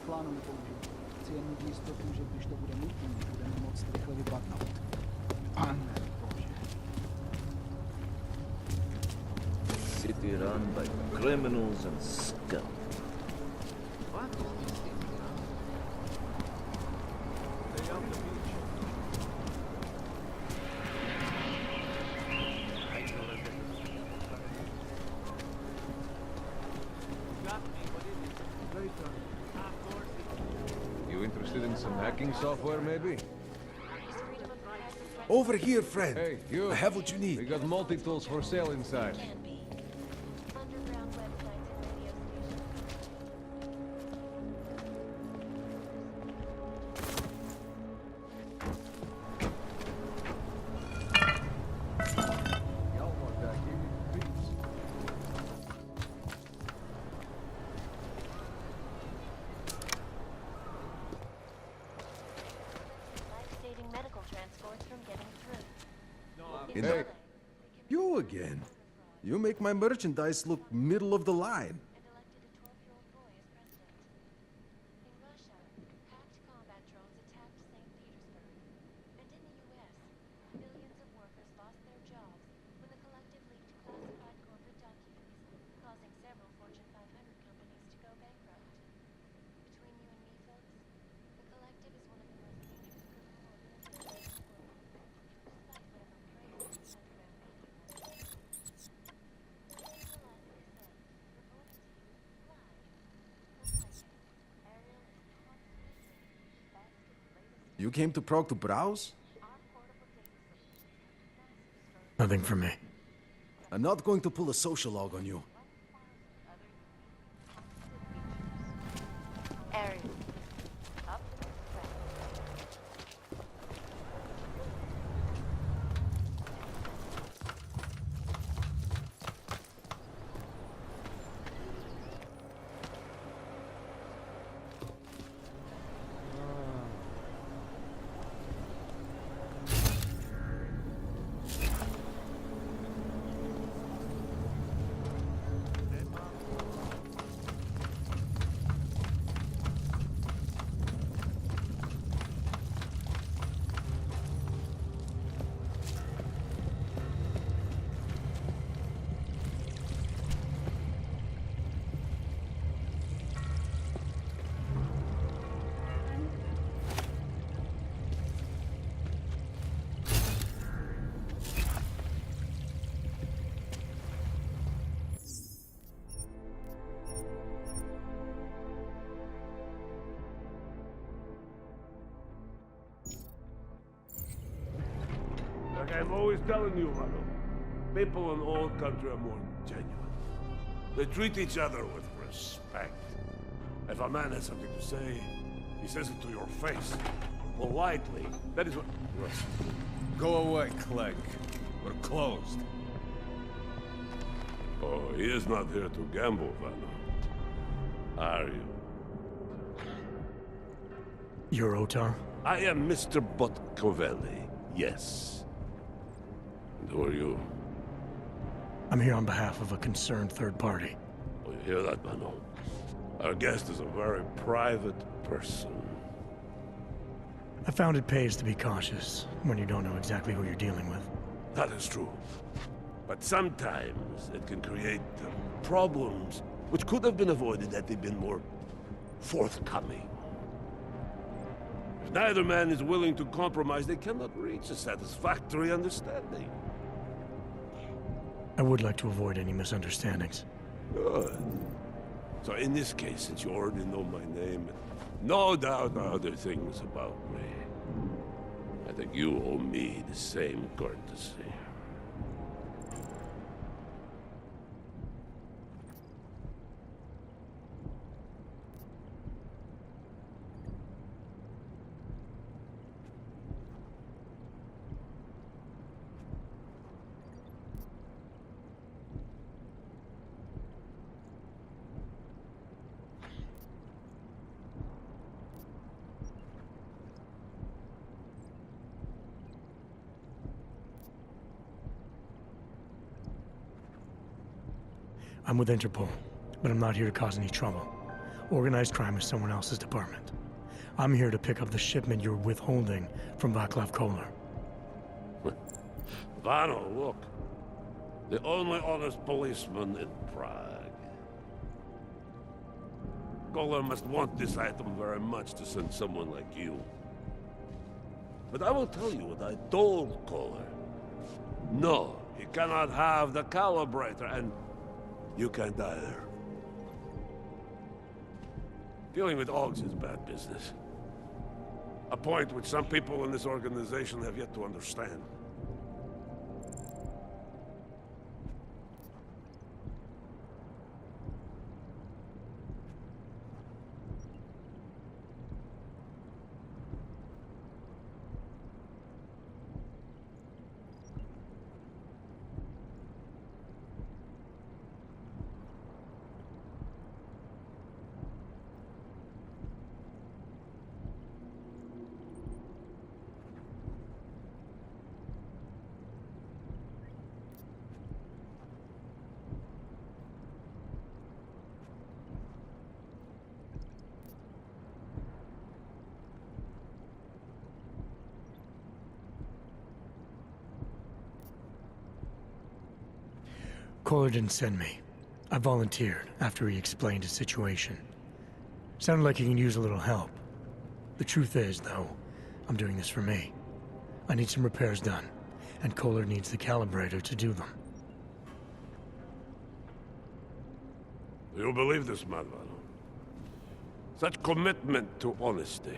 plánu nepoužít. Chci jen mít jistotu, že když to bude nutné, budeme moct rychle vypadnout. Pane Bože. City run by criminals and scum. You interested in some hacking software, maybe? Over here, friend. Hey, you. I have what you We need. got multi-tools for sale inside. Hey, you again. You make my merchandise look middle of the line. You came to Prague to browse? Nothing for me. I'm not going to pull a social log on you. Like I'm always telling you, Rado, people in old country are more genuine. They treat each other with respect. If a man has something to say, he says it to your face. Politely. That is what... Go away, Clegg. We're closed. Oh, he is not here to gamble, Vano. Are you? You're Otar? I am Mr. Botkovelli, yes. And who are you? I'm here on behalf of a concerned third party. Oh, you hear that, Vano? Our guest is a very private person. I found it pays to be cautious when you don't know exactly who you're dealing with. That is true. But sometimes it can create problems which could have been avoided had they been more forthcoming. If neither man is willing to compromise, they cannot reach a satisfactory understanding. I would like to avoid any misunderstandings. Good. So in this case, since you already know my name, no doubt other things about me, I think you owe me the same courtesy. I'm with Interpol, but I'm not here to cause any trouble. Organized crime is someone else's department. I'm here to pick up the shipment you're withholding from Václav Koller. Vano, look. The only honest policeman in Prague. Koller must want this item very much to send someone like you. But I will tell you what I told Koller. No, he cannot have the calibrator, and you can't either. Dealing with Augs is bad business. A point which some people in this organization have yet to understand. Koller didn't send me. I volunteered after he explained his situation. Sounded like he can use a little help. The truth is, though, I'm doing this for me. I need some repairs done, and Koller needs the calibrator to do them. Do you believe this man, Vano? Such commitment to honesty.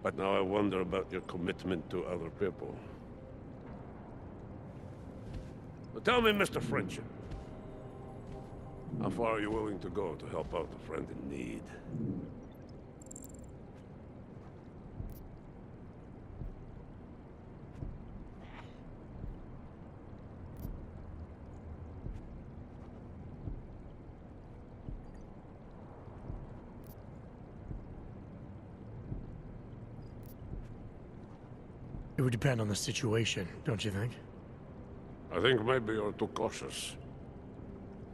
But now I wonder about your commitment to other people. But tell me, Mr. Friendship, how far are you willing to go to help out a friend in need? It would depend on the situation, don't you think? I think maybe you're too cautious.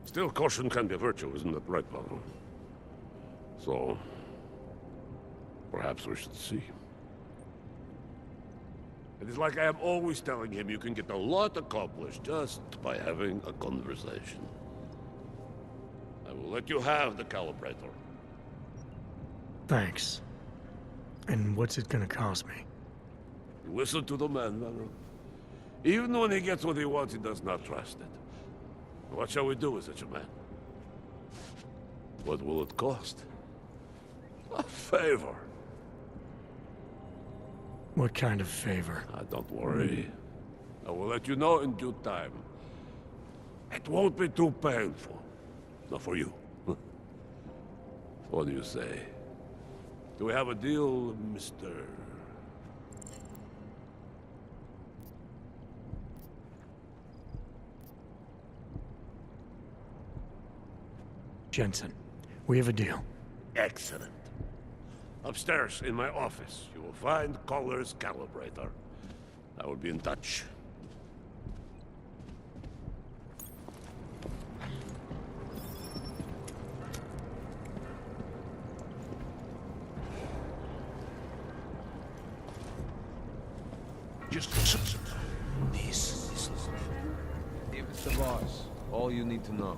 Still, caution can be a virtue, isn't it right, Paolo? So, perhaps we should see. It is like I am always telling him, you can get a lot accomplished just by having a conversation. I will let you have the calibrator. Thanks. And what's it gonna cost me? Listen to the man, Manuel. Even when he gets what he wants, he does not trust it. What shall we do with such a man? What will it cost? A favor. What kind of favor? Don't worry. I will let you know in due time. It won't be too painful. Not for you. What do you say? Do we have a deal, Mr. Jensen, we have a deal. Excellent. Upstairs in my office, you will find Collar's calibrator. I will be in touch. Just listen. This. David's the boss. All you need to know.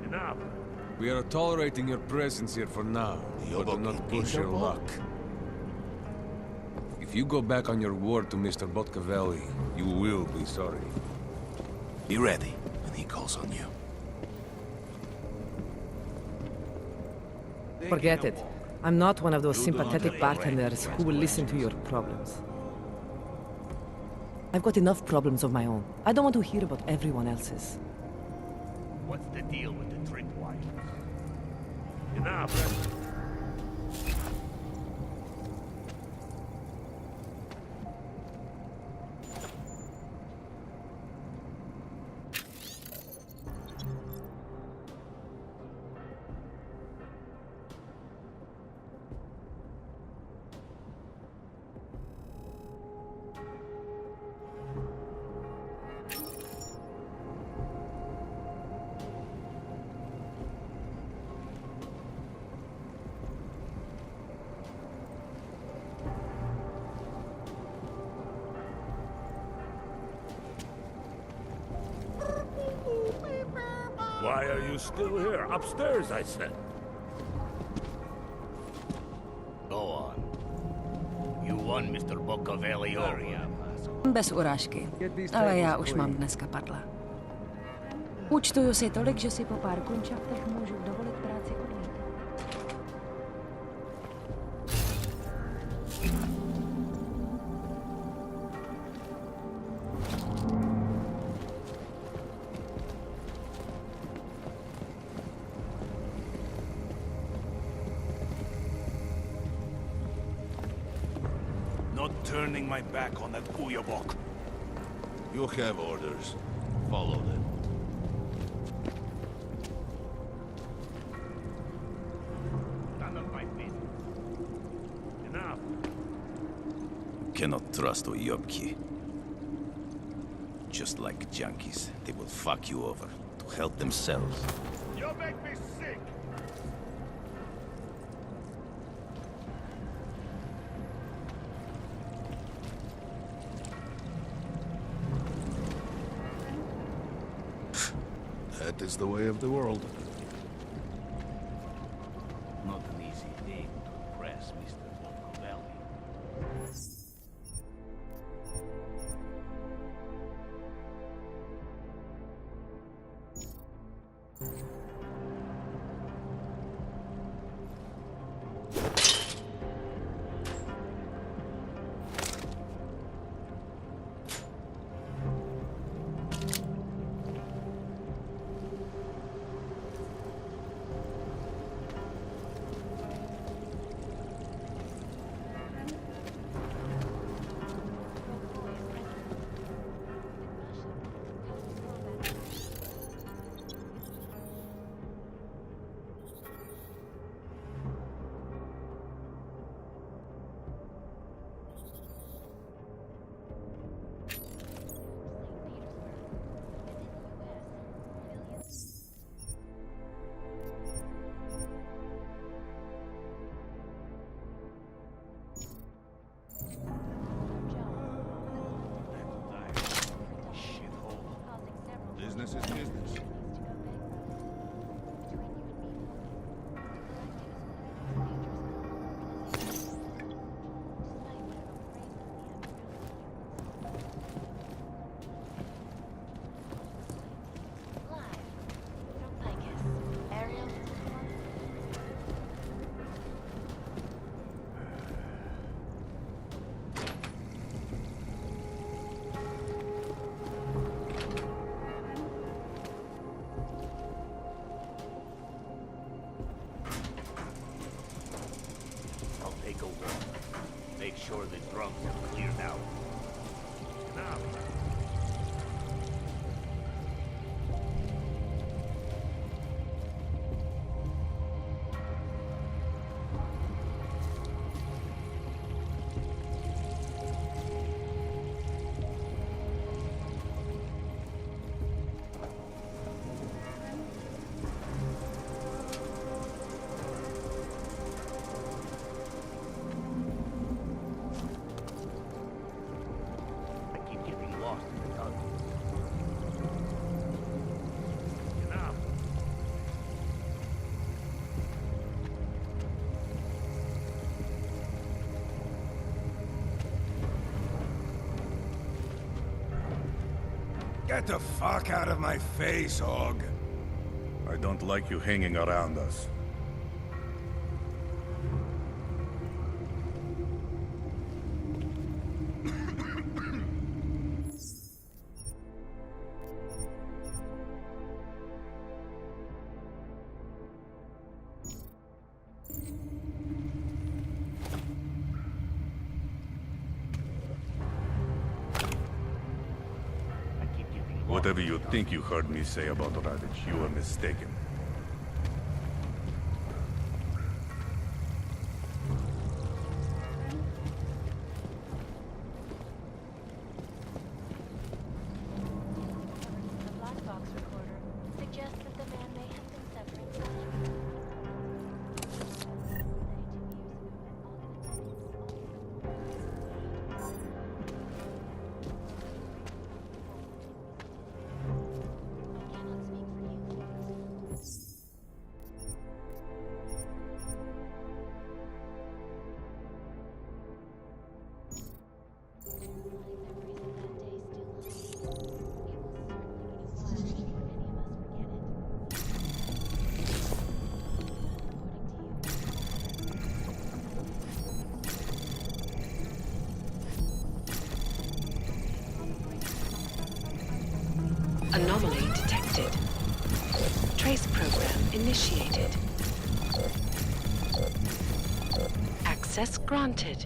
Enough. We are tolerating your presence here for now, but do not push your luck. If you go back on your word to Mr. Botcavelli, you will be sorry. Be ready when he calls on you. Forget it. I'm not one of those sympathetic bartenders who will listen to your problems. I've got enough problems of my own. I don't want to hear about everyone else's. What's the deal with the tripwire? Enough. Why are you still here? Upstairs, I said. Go on. You won, Mr. Botcavelli. Bez urážky, ale já už mám dneska padla. Účtuju si tolik, že si po pár kunčaftech můžu dovolit práci odmít. Not turning my back on that Uyabok. You have orders. Follow them. None of my business. Enough. Cannot trust Uyabki. just like junkies. They will fuck you over to help themselves. You make me sick! That is the way of the world. Not an easy thing to impress Mr. Machiavelli. Business is business. I'll take a walk. Make sure the drums are cleared out. Now. I keep getting lost in the tunnel. Enough. Get the fuck out of my face, Hog. I don't like you hanging around us. I keep getting lost. Whatever you think you heard me say about Ravage, you are mistaken. The black box recorder suggests that the man may have been separate. Anomaly detected. Trace program initiated. Access granted.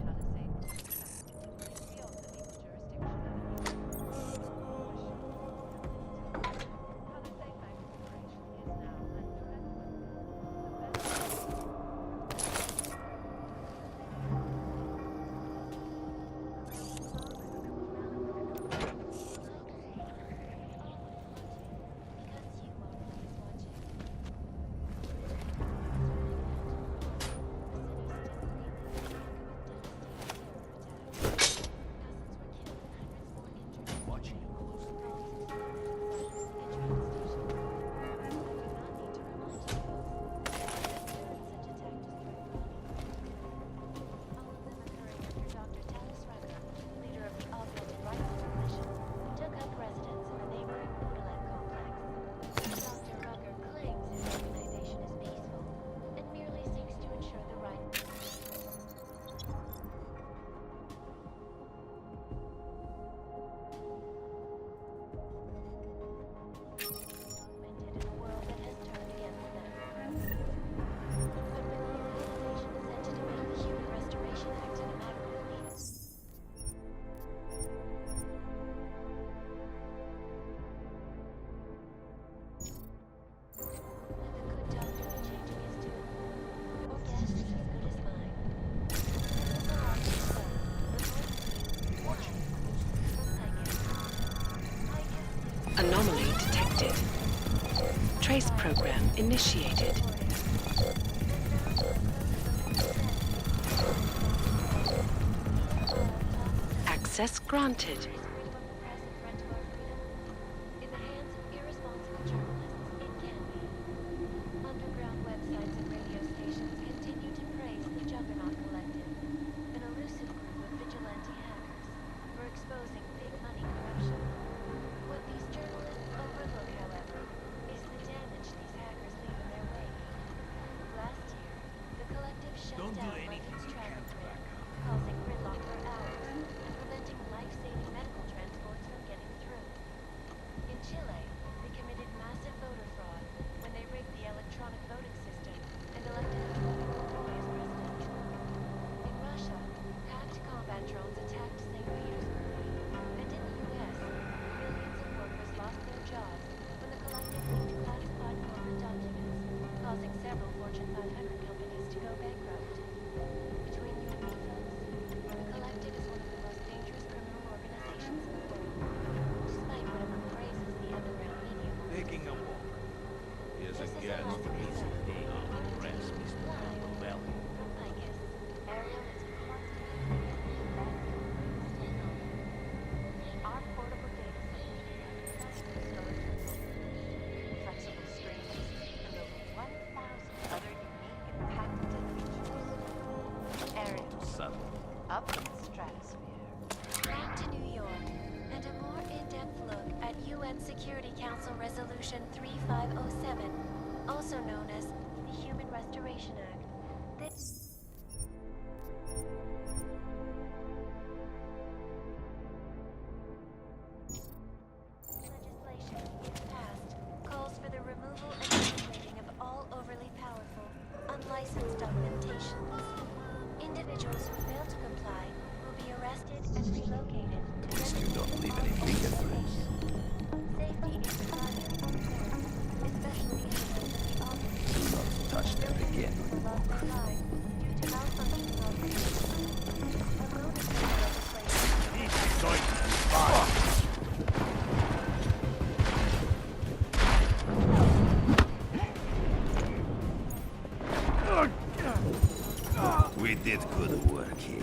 Anomaly detected. Trace program initiated. Access granted. In the hands of irresponsible journalists, it can be. Underground websites and radio stations continue to praise the Juggernaut Collective, an elusive group of vigilante hackers, for exposing big money corruption. What these journalists overlook, however, is the damage these hackers leave in their wake. Last year, the collective shut down London's traffic grid, causing gridlock for hours and preventing life-saving medical transports from getting through. In Chile, they committed massive voter fraud when they rigged the electronic voting system and elected a political boy as president. In Russia, hacked combat drones attacked St. Petersburg. And in the US, millions of workers lost their jobs when the collective leaked classified corporate documents, causing several Fortune 500 companies to go bankrupt. Between you and me, folks, the collective is one of the most dangerous criminal organizations in the world, despite whatever praises the underground media. Taking a walk. Here's This a is guest. Eliza Rizzo, Day on the rest, Mr. live Valley. from Icus. Ariel is constantly our portable data center storage flexible streams, and over 1,000 other unique and patented features. Ariel, Subtle. up in the stratosphere. Back to New York, and a more in-depth look at UN Security Council Resolution 3507, also known as the Human Restoration Act. This legislation, if passed, calls for the removal and integrating of all overly powerful, unlicensed augmentations. Individuals who fail to comply will be arrested and relocated to Don't leave any fingerprints. Safety is the primary concern, especially in the case of the Don't touch them again. lost their lives due to malfunctioning augmentations. A bonus to the legislation. We did good work here.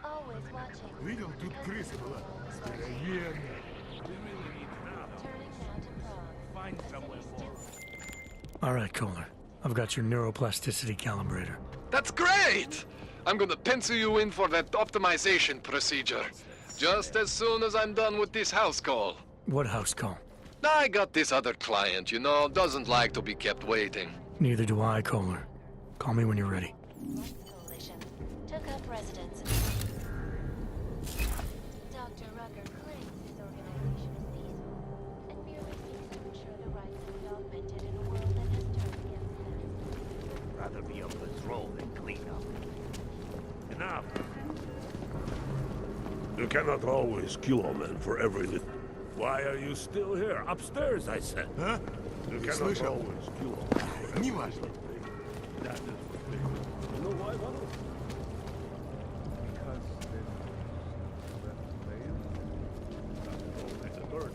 Always watching. Видел, тут крыса была. Здоровенная. Turning now to Prague. Find somewhere more. All right, Kohler. I've got your neuroplasticity calibrator. That's great! I'm gonna pencil you in for that optimization procedure. Just as soon as I'm done with this house call. What house call? I got this other client, you know, doesn't like to be kept waiting. Neither do I, Kohler. Call me when you're ready. Coalition took up residence. Dr. Rucker claims his organization is peaceful and merely seeks to ensure the rights of the augmented in a world that has turned against them. Rather be on patrol than clean up. Enough. You cannot always kill a man for every little. Why are you still here? Upstairs, I said. А? You Ты cannot слышал? always kill a man. Неважно. That is the thing. You know why, Valo? Because it's a bird.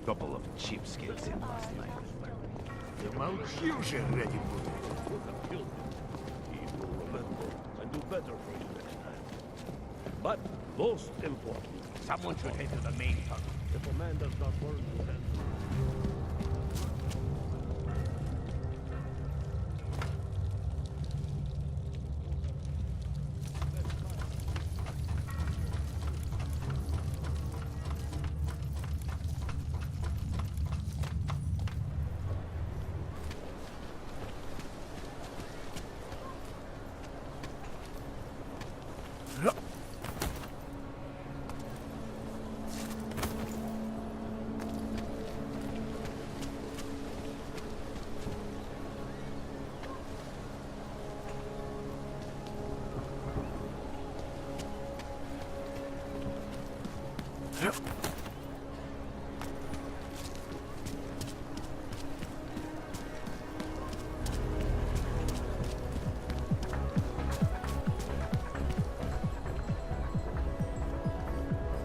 Couple of cheapskates in last night. The malfusion ready for you. You have killed him. He will remember and do better for you next time. But most important, Someone should head to the main tunnel. if a man does not learn his hand.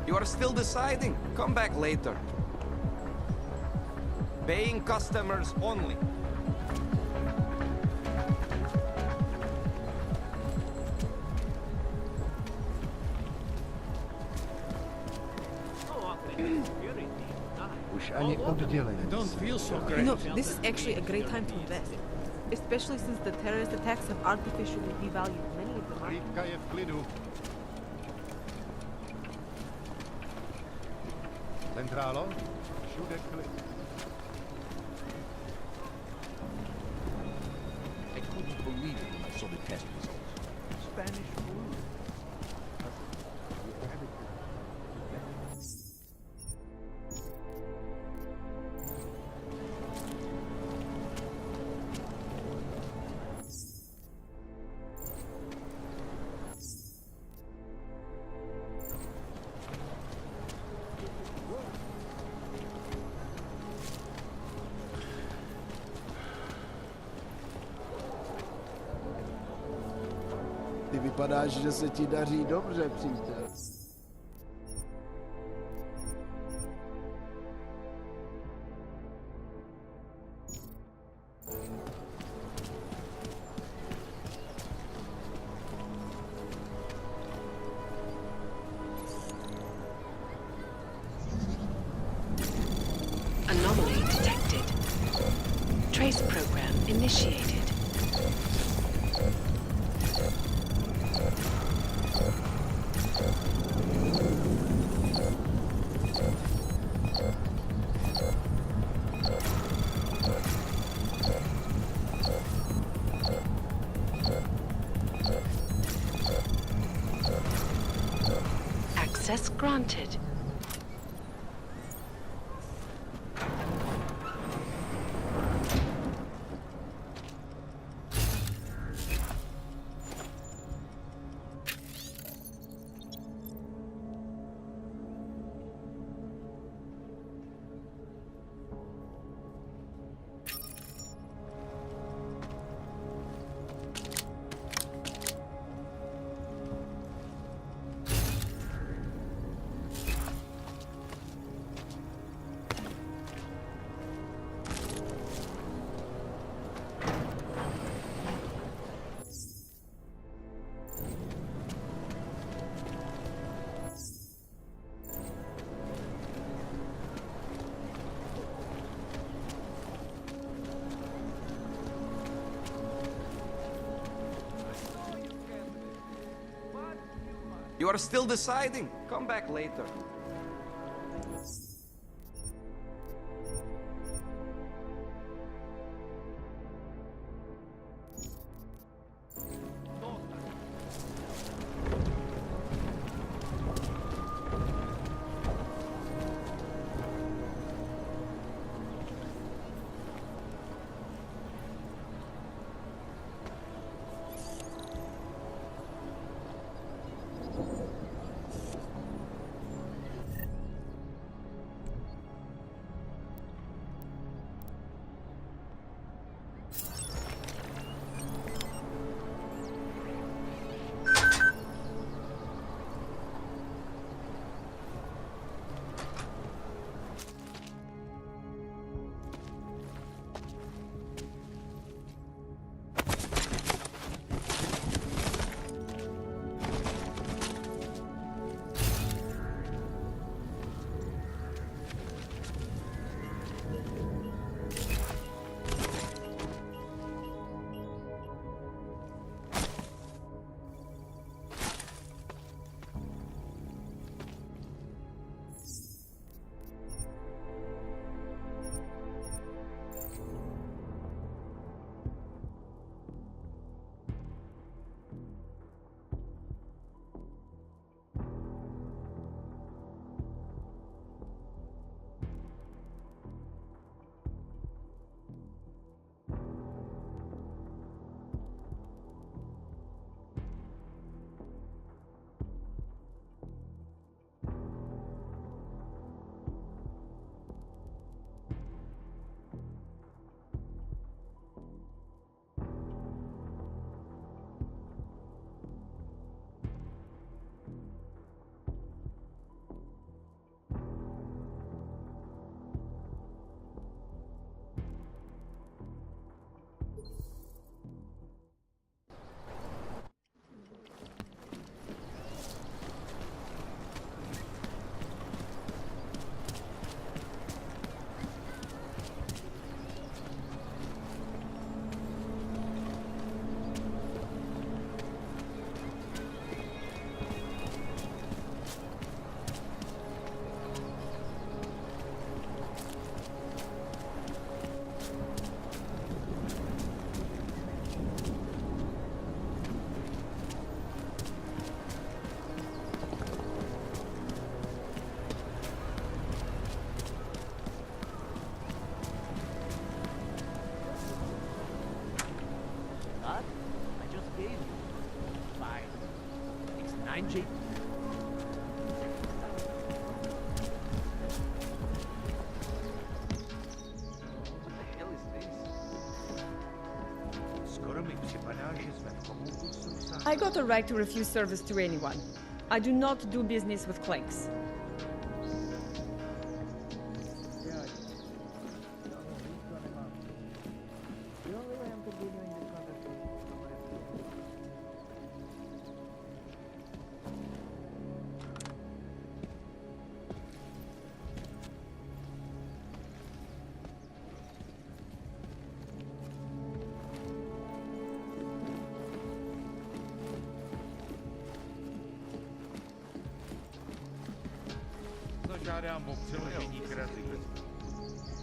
You are still deciding? Come back later. Paying customers only. Wish I could deal with it. Don't feel so great. You know, this is actually a great time to invest. Especially since the terrorist attacks have artificially devalued many of the markets. Rika je v klidu. Centrálo, všude klid. I couldn't believe it when I saw the test results. Spanish flu. Ty vypadáš, že se ti daří dobře, přítel. Anomaly detected. Trace program initiated. Access granted. You are still deciding? Come back later. Benji. I got a right to refuse service to anyone. I do not do business with clanks.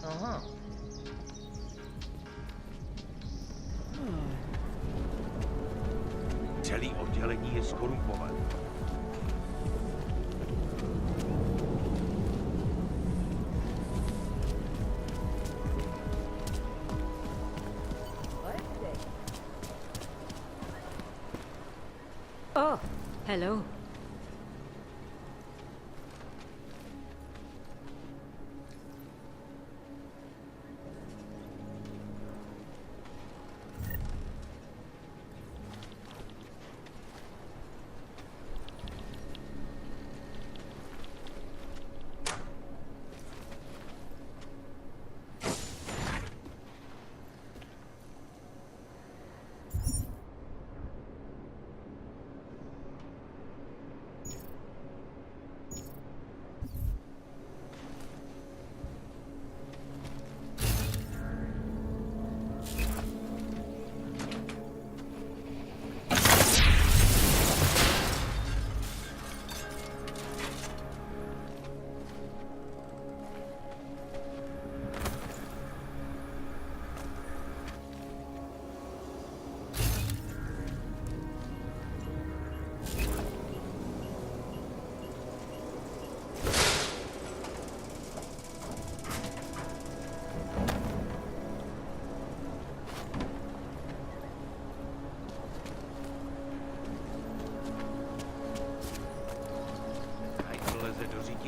Aha. Celý oddělení je skorumpované. Oh, hello.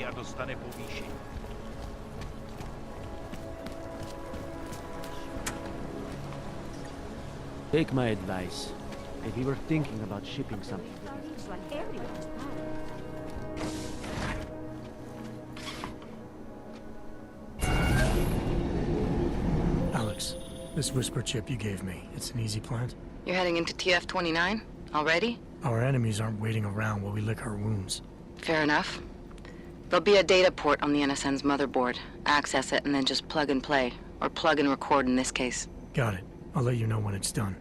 A dostane povýšení. Take my advice. If you were thinking about shipping something, Alex, this whisper chip you gave me, it's an easy plant? You're heading into TF-29? Already? Our enemies aren't waiting around while we lick our wounds. Fair enough. There'll be a data port on the NSN's motherboard. Access it and then just plug and play. Or plug and record in this case. Got it. I'll let you know when it's done.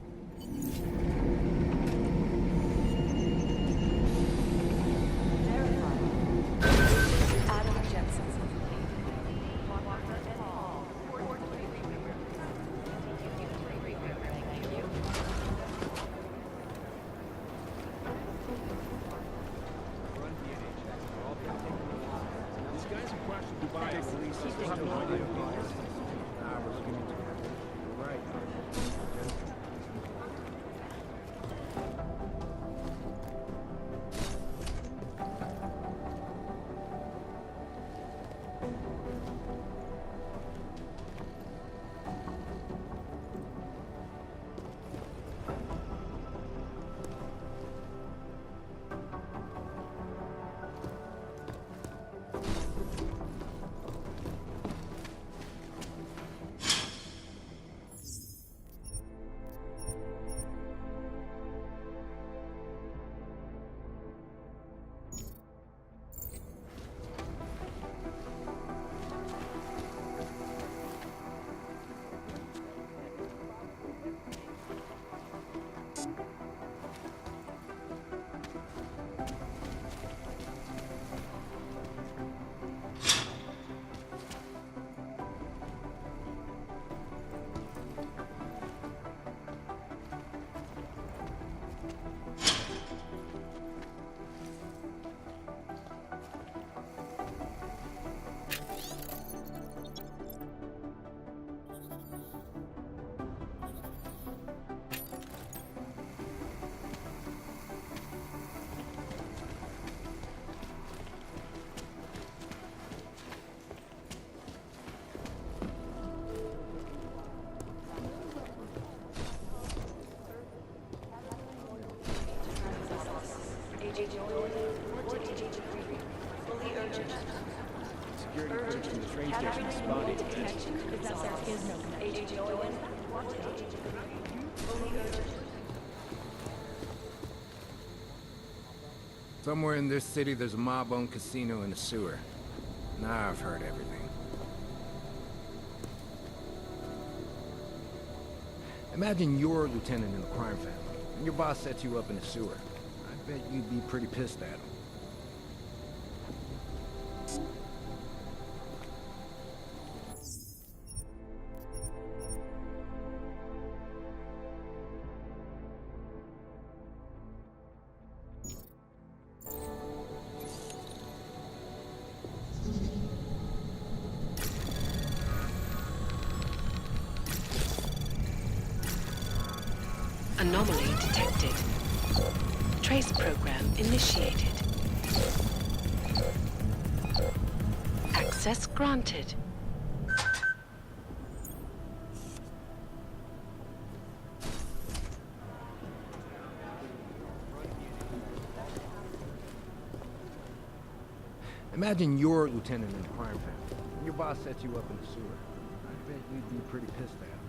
station spotted. Somewhere in this city, there's a mob-owned casino and a sewer. Now I've heard everything. Imagine you're a lieutenant in a crime family, and your boss sets you up in a sewer. I bet you'd be pretty pissed at him. Anomaly detected. Trace program initiated. Access granted. Imagine you're a lieutenant in a crime family, and your boss sets you up in the sewer. I bet you'd be pretty pissed at him.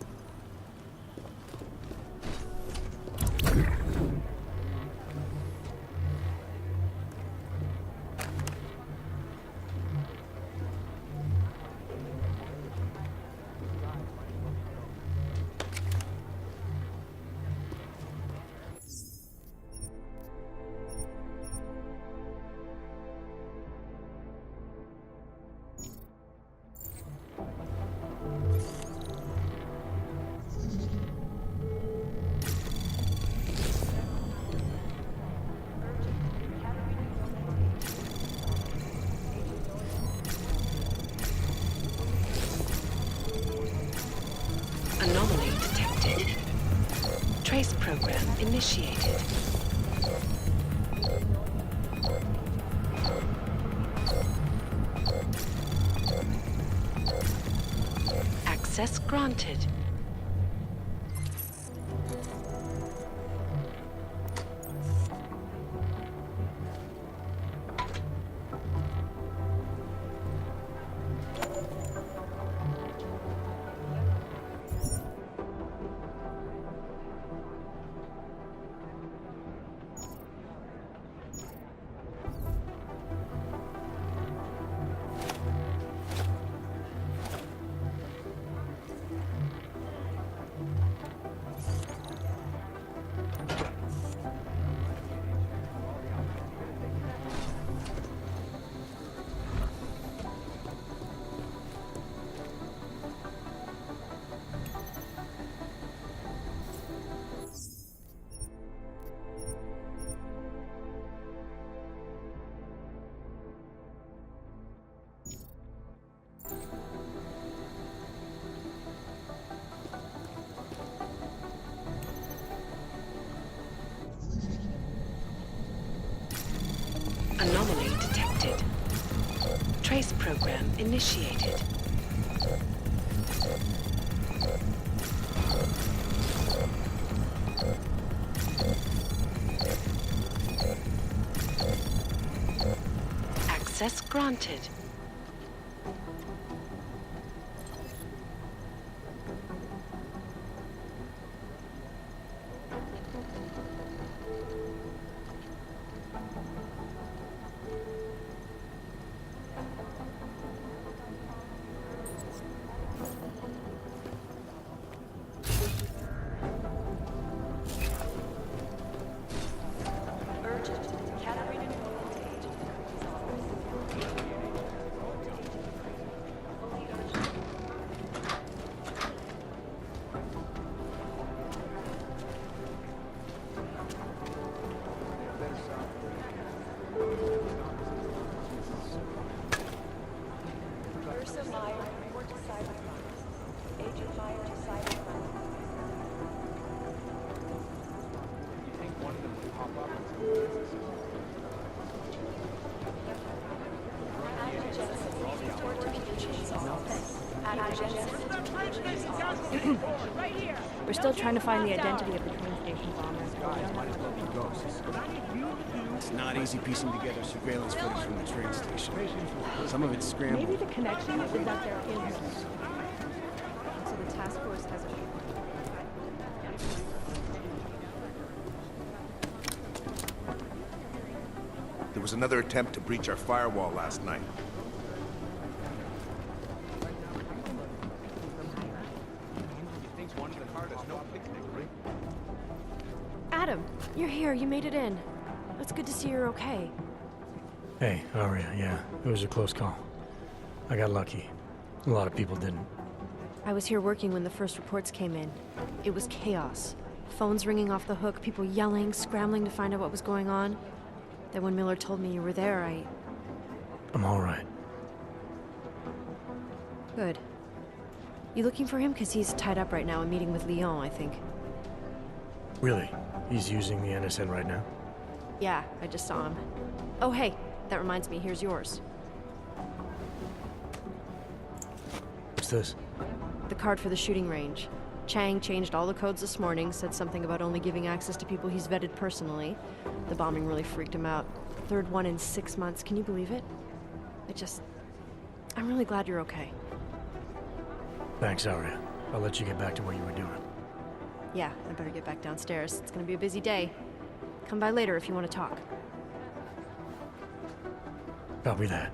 Anomaly detected. Trace program initiated. Access granted. Anomaly detected. Trace program initiated. Access granted. We're still trying to find the identity of the train station bombers. It's not easy piecing together surveillance footage from the train station. Some of it's scrambled. Maybe the connection is that they're in. So the task force has a... There was another attempt to breach our firewall last night. Adam, you're here. You made it in. It's good to see you're okay. Hey, Aria, yeah, it was a close call. I got lucky. A lot of people didn't. I was here working when the first reports came in. It was chaos. Phones ringing off the hook, people yelling, scrambling to find out what was going on. Then when Miller told me you were there, I'm all right. Good. You looking for him? Because he's tied up right now, a meeting with Lyon, I think. Really? He's using the NSN right now? Yeah, I just saw him. Oh, hey, that reminds me, here's yours. What's this? The card for the shooting range. Chang changed all the codes this morning, said something about only giving access to people he's vetted personally. The bombing really freaked him out. Third one in 6 months, can you believe it? I'm really glad you're okay. Thanks, Aria. I'll let you get back to what you were doing. Yeah, I better get back downstairs. It's gonna be a busy day. Come by later if you want to talk. Copy that.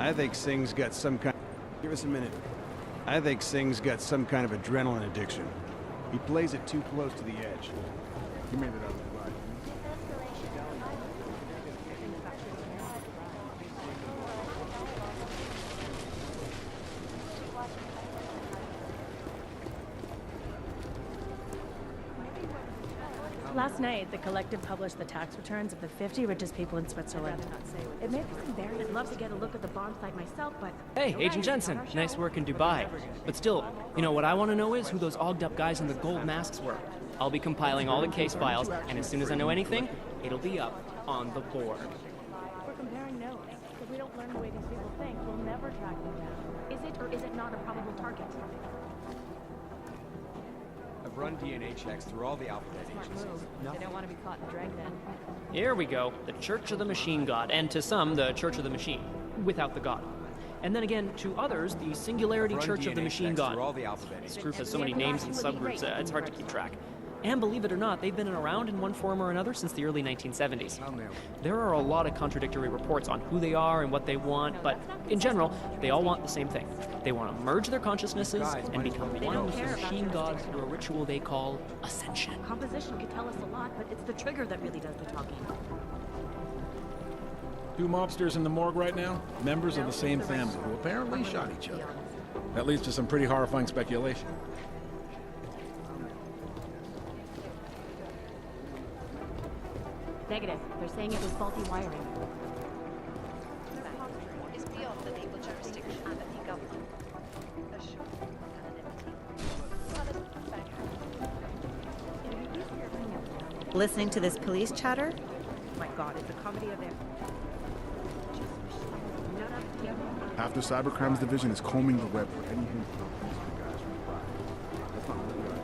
I think Singh's got some kind... Give us a minute. I think Singh's got some kind of adrenaline addiction. He plays it too close to the edge. You made it up. Last night, the collective published the tax returns of the 50 richest people in Switzerland. It made me embarrassed. I'd love to get a look at the bomb site myself, but... Hey, Agent Jensen, nice work in Dubai. But still, you know, what I want to know is who those ogged up guys in the gold masks were. I'll be compiling all the case files, and as soon as I know anything, it'll be up on the board. We're comparing notes. If we don't learn the way these people think, we'll never track them down. Is it or is it not a probable target? I've run DNA checks through all the alphabet agencies. They don't want to be caught in Dragnet. Here we go. The Church of the Machine God, and to some, the Church of the Machine, without the God. And then again, to others, the Singularity Church of the Machine God. This group has so many names and subgroups, it's hard to keep track. And believe it or not, they've been around in one form or another since the early 1970s. There are a lot of contradictory reports on who they are and what they want, but in general, they all want the same thing. They want to merge their consciousnesses and become one with the machine gods through a ritual they call ascension. Composition could tell us a lot, but it's the trigger that really does the talking. Two mobsters in the morgue right now, members of the same family who apparently shot each other. That leads to some pretty horrifying speculation. Negative. They're saying it was faulty wiring. Listening to this police chatter? My god, it's a comedy of errors. Half the cybercrimes division is combing the web for any hint of these guys from the body. That's not really our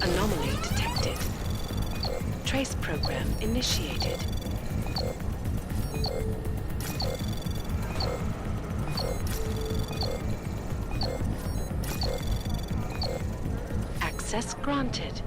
Anomaly detected. Trace program initiated. Access granted.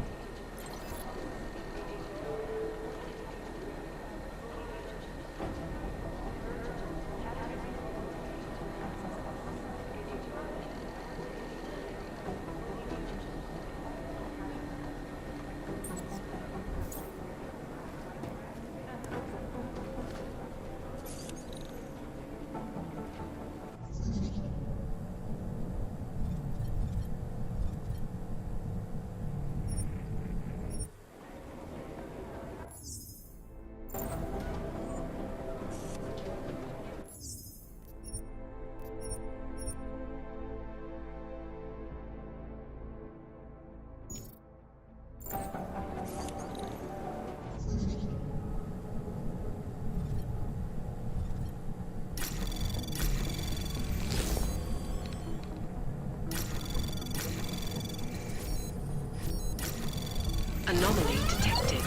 Anomaly detected.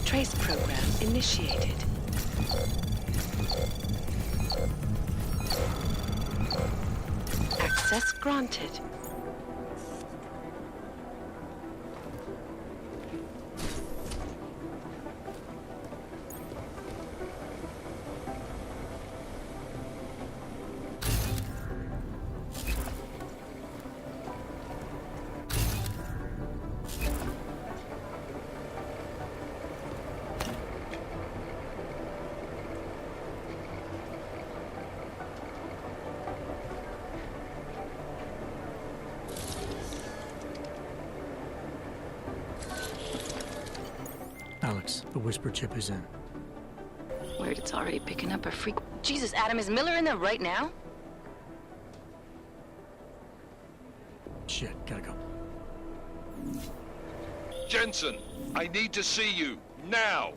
Trace program initiated. Access granted. Alex, the whisper chip is in. Weird, it's already picking up a freak. Jesus, Adam, is Miller in there right now? Shit, gotta go. Jensen, I need to see you, now!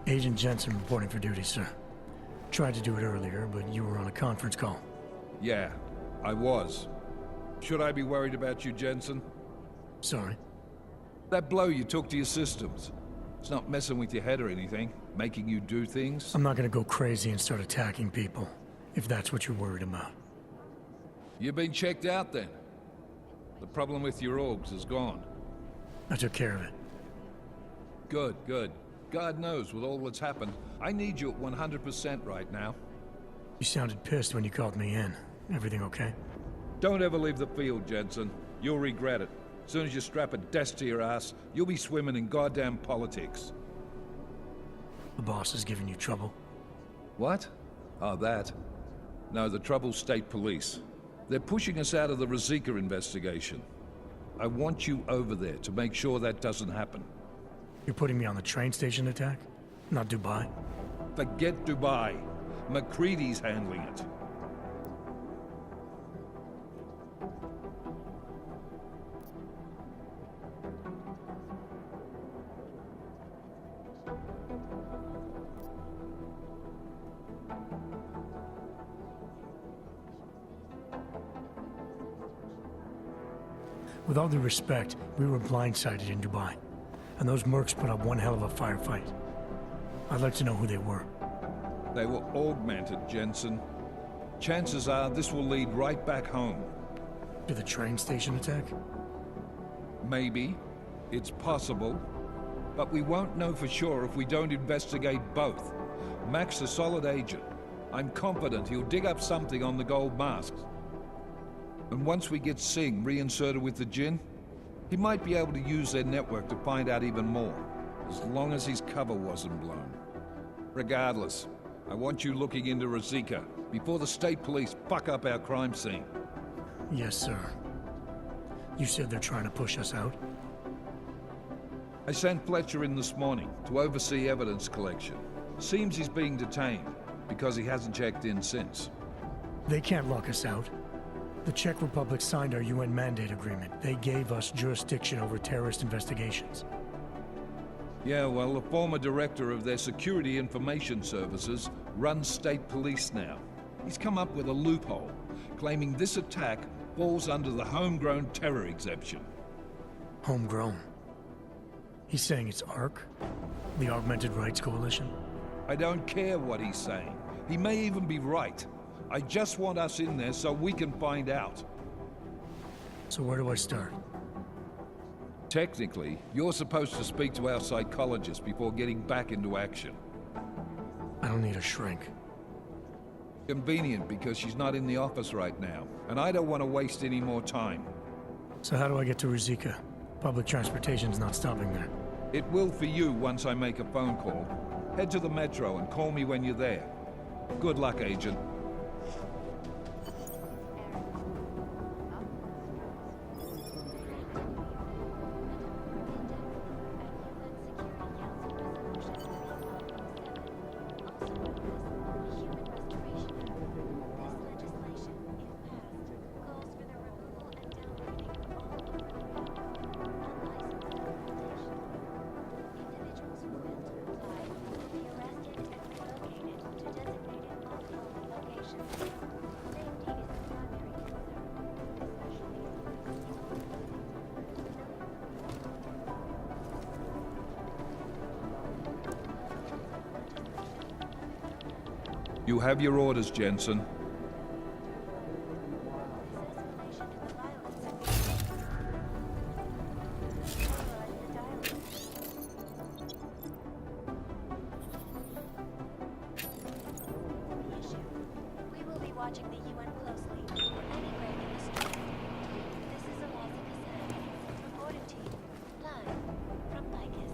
Agent Jensen reporting for duty, sir. Tried to do it earlier, but you were on a conference call. Yeah, I was. Should I be worried about you, Jensen? Sorry? That blow you took to your systems. It's not messing with your head or anything, making you do things. I'm not gonna go crazy and start attacking people, if that's what you're worried about. You've been checked out then. The problem with your orgs is gone. I took care of it. Good, good. God knows, with all that's happened, I need you at 100% right now. You sounded pissed when you called me in. Everything okay? Don't ever leave the field, Jensen. You'll regret it. As soon as you strap a desk to your ass, you'll be swimming in goddamn politics. The boss is giving you trouble? What? Oh, that. No, the trouble's state police. They're pushing us out of the Ruzicka investigation. I want you over there to make sure that doesn't happen. You're putting me on the train station attack? Not Dubai? Forget Dubai. McCready's handling it. With all due respect, we were blindsided in Dubai, and those mercs put up one hell of a firefight. I'd like to know who they were. They were augmented, Jensen. Chances are this will lead right back home. To the train station attack? Maybe. It's possible. But we won't know for sure if we don't investigate both. Mac's a solid agent. I'm confident he'll dig up something on the gold masks. And once we get Singh reinserted with the Jinn, he might be able to use their network to find out even more, as long as his cover wasn't blown. Regardless, I want you looking into Ruzicka before the state police fuck up our crime scene. Yes, sir. You said they're trying to push us out? I sent Fletcher in this morning to oversee evidence collection. Seems he's being detained, because he hasn't checked in since. They can't lock us out. The Czech Republic signed our UN mandate agreement. They gave us jurisdiction over terrorist investigations. Yeah, well, the former director of their security information services runs state police now. He's come up with a loophole, claiming this attack falls under the homegrown terror exemption. Homegrown? He's saying it's ARC? The Augmented Rights Coalition? I don't care what he's saying. He may even be right. I just want us in there so we can find out. So where do I start? Technically, you're supposed to speak to our psychologist before getting back into action. I don't need a shrink. Convenient, because she's not in the office right now, and I don't want to waste any more time. So how do I get to Ruzicka? Public transportation's not stopping there. It will for you once I make a phone call. Head to the metro and call me when you're there. Good luck, Agent. You have your orders, Jensen. We will be watching the UN closely. Any break in the stream. This is a Mafia cassette. Reporting to you. Live from Lycus.